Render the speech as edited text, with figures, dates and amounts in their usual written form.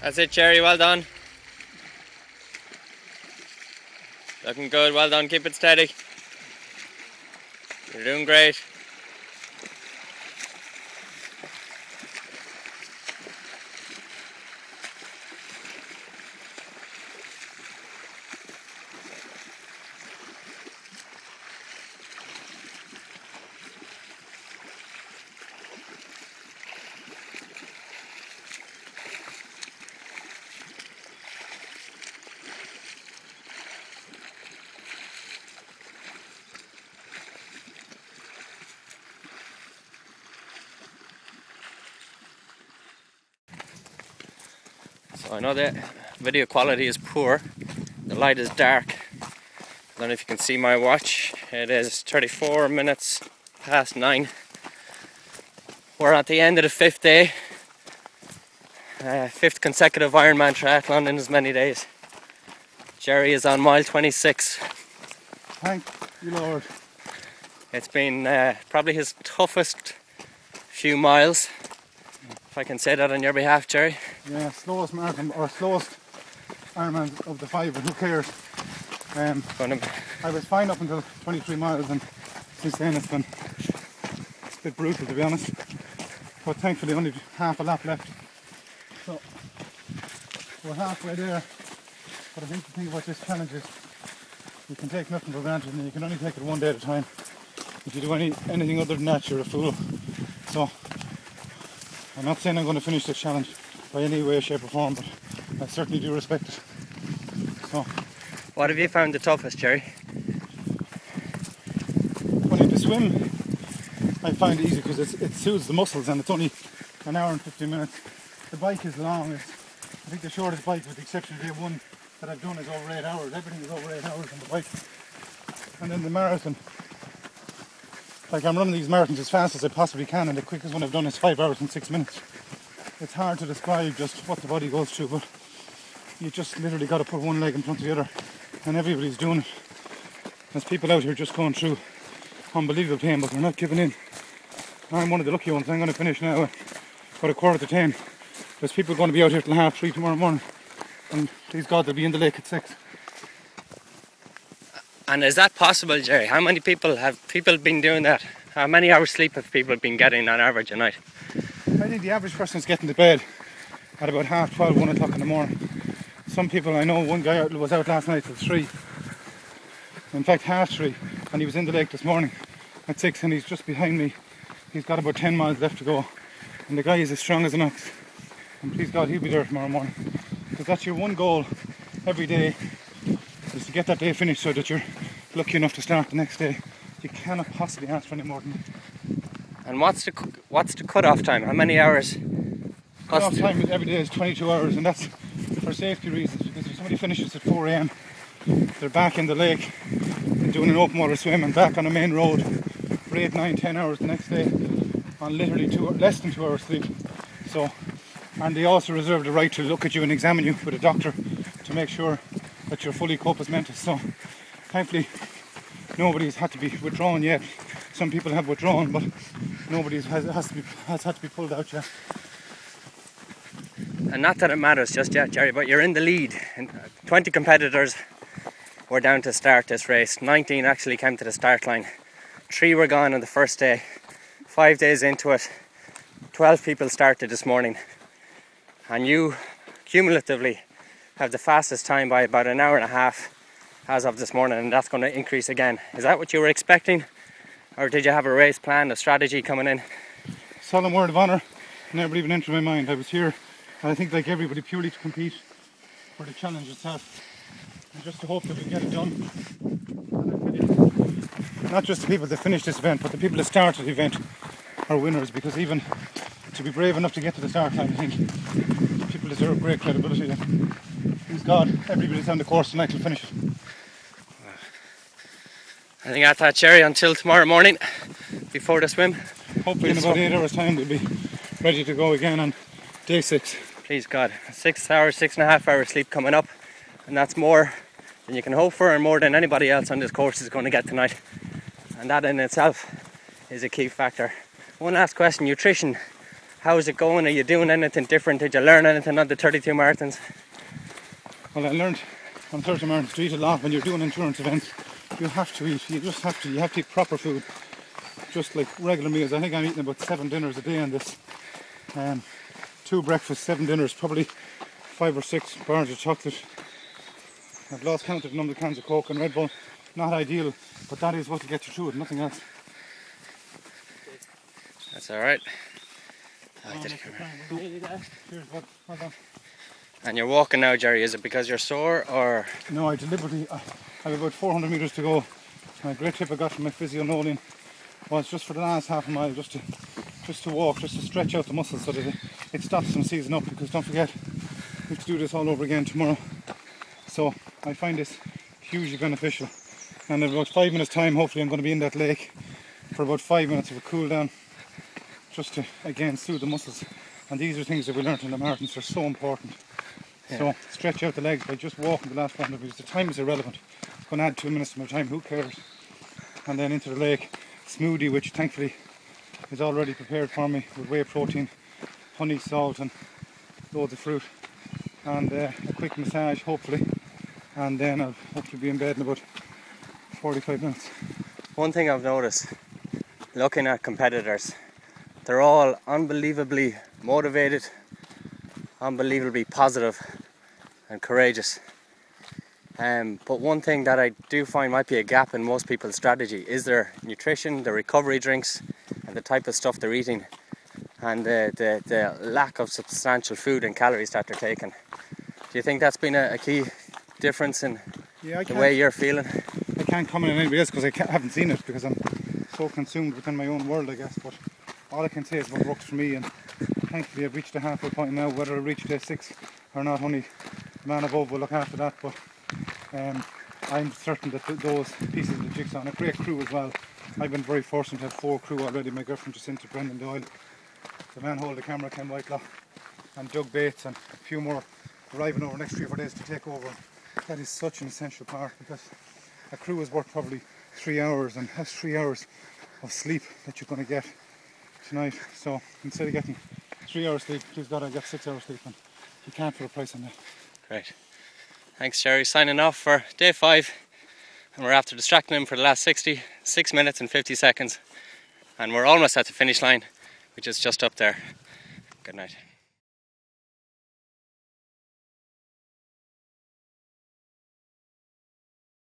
That's it, Gerry, well done. Looking good, well done, keep it steady. You're doing great. So I know the video quality is poor, the light is dark. I don't know if you can see my watch. It is 34 minutes past 9. We're at the end of the 5th day. 5th consecutive Ironman triathlon in as many days. Gerry is on mile 26. Thank you, Lord. It's been probably his toughest few miles, if I can say that on your behalf, Gerry. Yeah, slowest marathon, or slowest Ironman of the 5, but who cares? I was fine up until 23 miles, and since then it's been a bit brutal, to be honest. But thankfully only half a lap left. So we're halfway there. But I think the thing about this challenge is you can take nothing for granted, and you can only take it one day at a time. If you do anything other than that, you're a fool. So I'm not saying I'm going to finish this challenge by any way, shape or form, but I certainly do respect it. So, what have you found the toughest, Gerry? Only the swim I find easy because it soothes the muscles, and it's only an hour and 15 minutes. The bike is long. I think the shortest bike, with the exception of day one that I've done, is over 8 hours. Everything is over 8 hours on the bike. And then the marathon, like I'm running these marathons as fast as I possibly can, and the quickest one I've done is 5 hours and 6 minutes. It's hard to describe just what the body goes through, but you just literally got to put one leg in front of the other, and everybody's doing it. There's people out here just going through unbelievable pain, but they're not giving in. I'm one of the lucky ones. I'm going to finish now at about 10:15. There's people going to be out here till 3:30 tomorrow morning, and please God they'll be in the lake at 6. And is that possible, Gerry? How many people have been doing that? How many hours sleep have people been getting on average a night? I think the average person is getting to bed at about 12:30, 1 o'clock in the morning. Some people, I know one guy was out last night till 3. In fact 3:30, and he was in the lake this morning at 6, and he's just behind me. He's got about 10 miles left to go, and the guy is as strong as an ox, and please God he'll be there tomorrow morning, because that's your one goal every day, is to get that day finished so that you're lucky enough to start the next day. You cannot possibly ask for any more than that. And what's the cut-off time? How many hours? Cut-off time every day is 22 hours, and that's for safety reasons, because if somebody finishes at 4 a.m, they're back in the lake and doing an open water swim and back on the main road for 8, 9, 10 hours the next day on literally less than 2 hours sleep. So, and they also reserve the right to look at you and examine you with a doctor to make sure that you're fully corpus mentis. So thankfully nobody's had to be withdrawn yet. Some people have withdrawn, but nobody has had to be pulled out yet. And not that it matters just yet, Gerry, but you're in the lead. 20 competitors were down to start this race. 19 actually came to the start line. 3 were gone on the first day. 5 days into it, 12 people started this morning. And you cumulatively have the fastest time by about an hour and a half as of this morning, and that's going to increase again. Is that what you were expecting? Or did you have a race plan, a strategy coming in? Solemn word of honour, never even entered my mind. I was here, I think like everybody, purely to compete for the challenge itself, and just to hope that we get it done. Not just the people that finished this event, but the people that started the event are winners, because even to be brave enough to get to the start line, I think people deserve great credibility. Please God, everybody's on the course tonight to finish it. I think that's that, Gerry, until tomorrow morning before the swim. Hopefully in about 8 hours time we'll be ready to go again on day 6. Please God, 6 hours, 6.5 hours sleep coming up, and that's more than you can hope for, and more than anybody else on this course is going to get tonight, and that in itself is a key factor. One last question: nutrition. How is it going? Are you doing anything different? Did you learn anything on the 32 marathons? Well, I learned on 30 marathons to eat a lot. When you're doing endurance events, you have to eat. You have to eat proper food, just like regular meals. I think I'm eating about 7 dinners a day on this. 2 breakfasts, 7 dinners, probably 5 or 6 bars of chocolate. I've lost count of the number of cans of Coke and Red Bull. Not ideal, but that is what will get you through it, nothing else. That's alright. Cheers, bud. Well done. And you're walking now, Gerry. Is it because you're sore or? No, I deliberately, I have about 400 metres to go. My great tip I got from my physio Nolan was just for the last half a mile, just to walk, just to stretch out the muscles so that it stops them seizing up, because don't forget, we have to do this all over again tomorrow. So I find this hugely beneficial. And in about 5 minutes time, hopefully I'm going to be in that lake for about 5 minutes of a cool down, just to again soothe the muscles. And these are things that we learned in the marathons, they're so important. Yeah. So stretch out the legs by just walking the last 100 meters. The time is irrelevant. I'm going to add 2 minutes to my time, who cares? And then into the lake, smoothie, which thankfully is already prepared for me with whey protein, honey, salt and loads of fruit. And a quick massage hopefully. And then I'll hopefully be in bed in about 45 minutes. One thing I've noticed, looking at competitors, they're all unbelievably motivated, unbelievably positive and courageous. But one thing that I do find might be a gap in most people's strategy is their nutrition, their recovery drinks and the type of stuff they're eating, and the lack of substantial food and calories that they're taking. Do you think that's been a key difference in the way you're feeling? I can't comment on anybody else because I haven't seen it, because I'm so consumed within my own world, I guess. But all I can say is what works for me, and thankfully I've reached the halfway point now. Whether I reach day 6 or not, only the man above will look after that. But I'm certain that those pieces of the jigsaw, and a great crew as well. I've been very fortunate to have 4 crew already. My girlfriend Jacinta, Brendan Doyle, the man holding the camera, Ken Whitelaw, and Doug Bates, and a few more arriving over the next 3 or 4 days to take over. That is such an essential part, because a crew is worth probably 3 hours, and that's 3 hours of sleep that you're going to get tonight. So instead of getting 3 hours sleep, please God, I get 6 hours sleep, and you can't put a price on that. Great. Thanks, Gerry. Signing off for day 5, and we're after distracting him for the last 6 minutes and 50 seconds, and we're almost at the finish line, which is just up there. Good night.